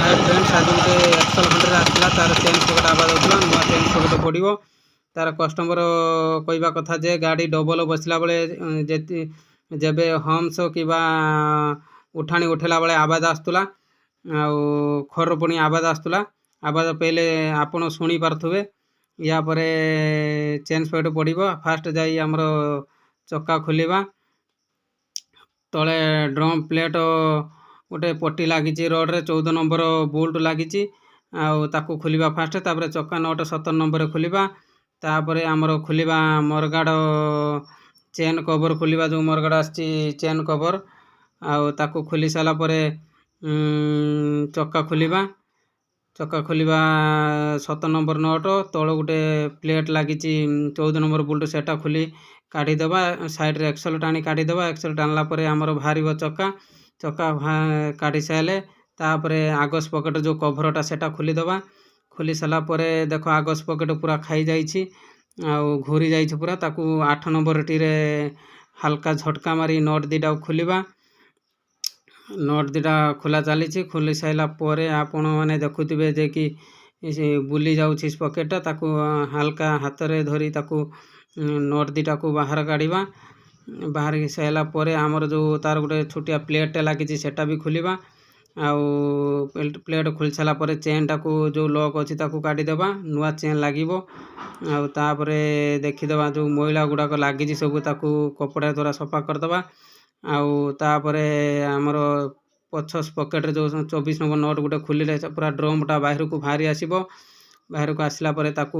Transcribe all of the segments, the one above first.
Hi friends आज गोटे axle 100 आसला तार चेन पकेट आवाज होता नुआ चेन पकेट पड़ो तार कस्टमर कहवा कथा जे गाड़ी डबल बसला बेले जेबे हम्स कि उठाणी उठेला बेले आवाज आसुला खर पुणी आवाज आसुला आवाज पहले आपण शुणी पारे या पर चेन पकेट पड़ो फास्ट जाई आमर चक्का खोलिबा तले ड्रम प्लेट गोटे पट्टी लगी रोड्रे 14 नंबर बोल्ट लगी ताकू खोलिबा फास्ट तापर चक्का नट 17 नंबर खोलिबा तापर आमर खोलिबा मरगाड़ चेन कवर खोलिबा जो मरगाड़ आसी चेन कवर ताकू खोली सारा पर चक्का खोलिबा 17 नंबर नट तल गोटे प्लेट लगी 14 नंबर बोल्ट सेटा खोली काढ़ीदेवा साइड एक्सल टाणी काढ़ीदेवा एक्सल टाणला आमर बाहर चक्का चक्का काढ़ी सारे तापर आगस पकेट जो कभरटा सेटा खोलीदेवा खोली सारा पर देख आगस पकेट पूरा खाई जाइए घूरी जाइए पूरा ताकू 8 नंबर टी हल्का झटका मारी नट दीटा खोलिबा नट दीटा खोला चली खोली सारापर आपण मैंने देखुवे जे कि बुली जाऊँगी पकेटा ताकू हल्का हाथ में धरी ताकू नट दीटा को बाहर काढ़ा बाहर सारा पर आमर जो तार गोटे छोटिया प्लेट लगी सेटा भी खोलिबा प्लेट खोल सारा पर चेन टाको जो लॉक अच्छी काढ़ीदेवा नुआ चेन लगे तापर देखीदे जो मैला गुड़ाक लगी सब ताकू कपड़ा द्वारा सफा करदे तापर आमर पछ पकेट जो 24 नंबर नट गोटे खोलिले पूरा ड्रमटा बाहर को बाहरी आसब बाहर को आसला ताकू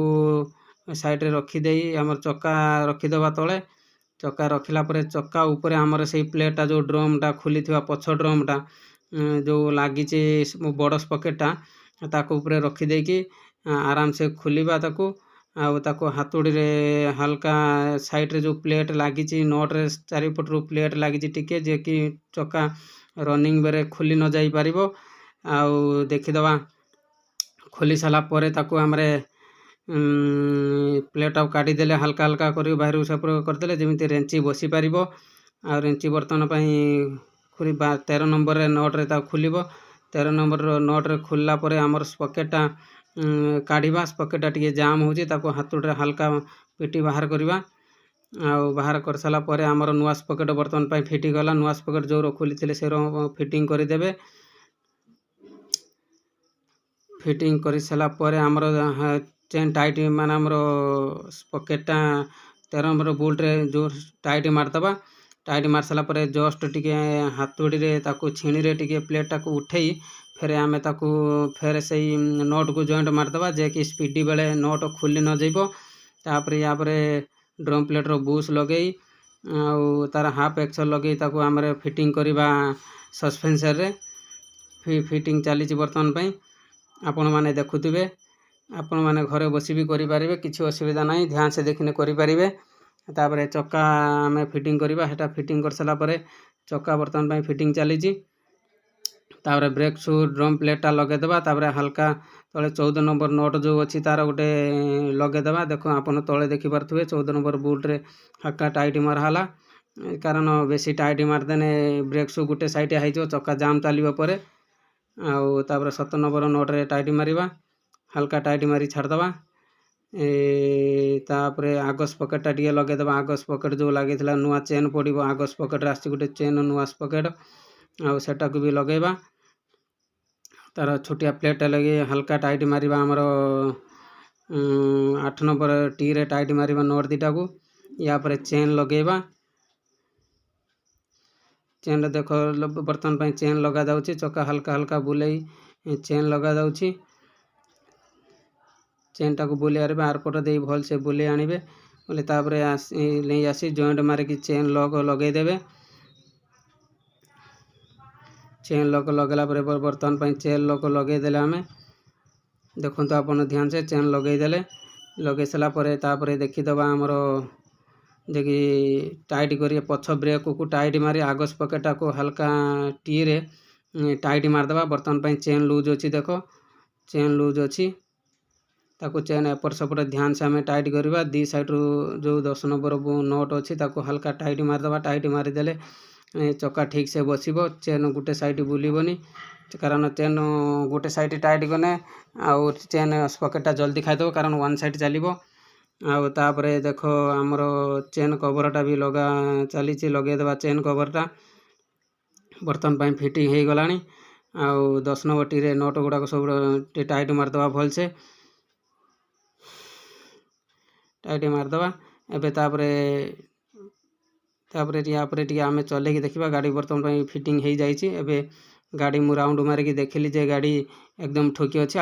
साइड रे रखीदे आमर चक्का रखीदेवा तले चक्का रखिला पर चक्का ऊपर आमर से प्लेटा जो ड्रमटा खोली पछ ड्रमटा जो लगी बड़ पकेटा ताकू ऊपर रखीदे कि आराम से खोलिबा ताकू हाथुड़ी रे हल्का साइड रे जो प्लेट लगी नट रे चारिपटू प्लेट लगी टिके जे कि चक्का रनिंग बेरे खोली न जाई पारिबो देखीदवा खोली सारा पर ताकू हमरे प्लेट काढ़ीदे हल्का हल्का कर बाहर सेपट करदे जमी रेंची बसी पार रेंची बर्तमान खुरी 13 नंबर नट रे खोल 13 नंबर नट रे खोलला पर आमर स्पकेटा काढ़ा स्पकेटा टी जाम हो हाथुड़े हल्का पेटी बाहर करवा बाहर कर सारा पर आमर नुआ स्पकेट बर्तमान फिटी गला नुआ स्पकेट जो खोली से फिटिंग करदेवे फिटिंग कर सारा पर आमर चेन टाइट मान आमर स्पकेटा 13 नंबर बोल्ट रे जो टाइट मारदबा टाइट मार सारा पर जस्ट टिके हाथुड़ी रे ताकू छेणी रे टिके प्लेटा को उठेई फेर आमे ताकू फेर से नट को जॉइंट मारदबा जे कि स्पीडी बेले नट खोली न जाइबो तापर या पर ड्रम प्लेट रो बुश लगे तार हाफ एक्सल लगे ताकू आमरे फिटिंग करवा सस्पेंसर रे फिटिंग चली बर्तमान आपण माने देखुथिबे आपण माने घरे बसी भी करि पारिबे किछि असुविधा नहीं ध्यान से देखिने करि पारिबे तापर चक्का आमे फिटिंग करवा हेटा फिटिंग कर सारा पर चक्का बर्तमान फिटिंग चली तापर ब्रेक शू ड्रम प्लेटा लगेदेवा तापर हल्का तले 14 नंबर नट जो अच्छी तार गोटे लगेदेवा देखो आपन तले देखि पारथुवे 14 नंबर बोल्ट रे हल्का टाइट मारहाला कारण बेसी टाइट मारदेने ब्रेक शू गोटे साइड हाइजो चक्का जाम चलिबो परे तापर 17 नंबर नट रे टाइट मारिबा हल्का टाइट मारी छाड़दवा तापर आगस पकेटा टी लगेदेवा आगस पकेट जो लगी नुआ चेन पड़ो आगस पकेट आसी गोटे चेन नुआ पकेट सेटा को भी लगेबा तार छोटिया प्लेट लगे हल्का टाइट मारिबा आमर 8 नंबर टी रे टाइट मारिबा नट दीटा को या पर चेन लगेबा चेन देख बर्तमान चेन लगा जाउची चक्का हल्का हल्का बुलाई चेन लगा जाउची चेन टाक बुलियार आरपट दे भल से बुले आनिबे बोले तापर नहीं आसी जॉइंट मारिकी चेन लॉक लगेदेवे चेन लॉक लगेला बर्तमान चेन लॉक लगेदेले आमे देखो आपन ध्यान से चेन लगेदेले लगे सारा पर तापर देखीदबा आमर जे कि टाइट करिए पछ ब्रेक को टाइट मारी आगस पकेटा को हल्का टी रे टाइट मारदेवा बर्तमान चेन लूज अच्छी देख चेन लूज अच्छी ताको चेन एपट सेपट ध्यान से आम टाइट करवा दी साइड रू जो 10 नंबर नट अच्छी ताको हल्का टाइट मारदेवा टाइट मारिदेले चक्का ठीक से बसब चेन गोटे साइड बुलबनी कारण चेन गोटे साइड टाइट कने आउ चेन स्पॉकेटा जल्दी खाईदेव कारण वन साइड चलो आउे देख आमर चेन कवरटा भी लगा चली लगेदेवा चेन कवरटा बर्तमान फिटिंग हो गला आउ 10 नंबर टी नट गुड़ाक सब टाइट मारदेवा भलसे टाइट मारदेवा एबे तापरे आमे चले कि देखा गाड़ी बर्तमान फिटिंग हो जाइए। एबे गाड़ी मु राउंड मारिकी देखिली जे गाड़ी एकदम ठोकी अच्छे।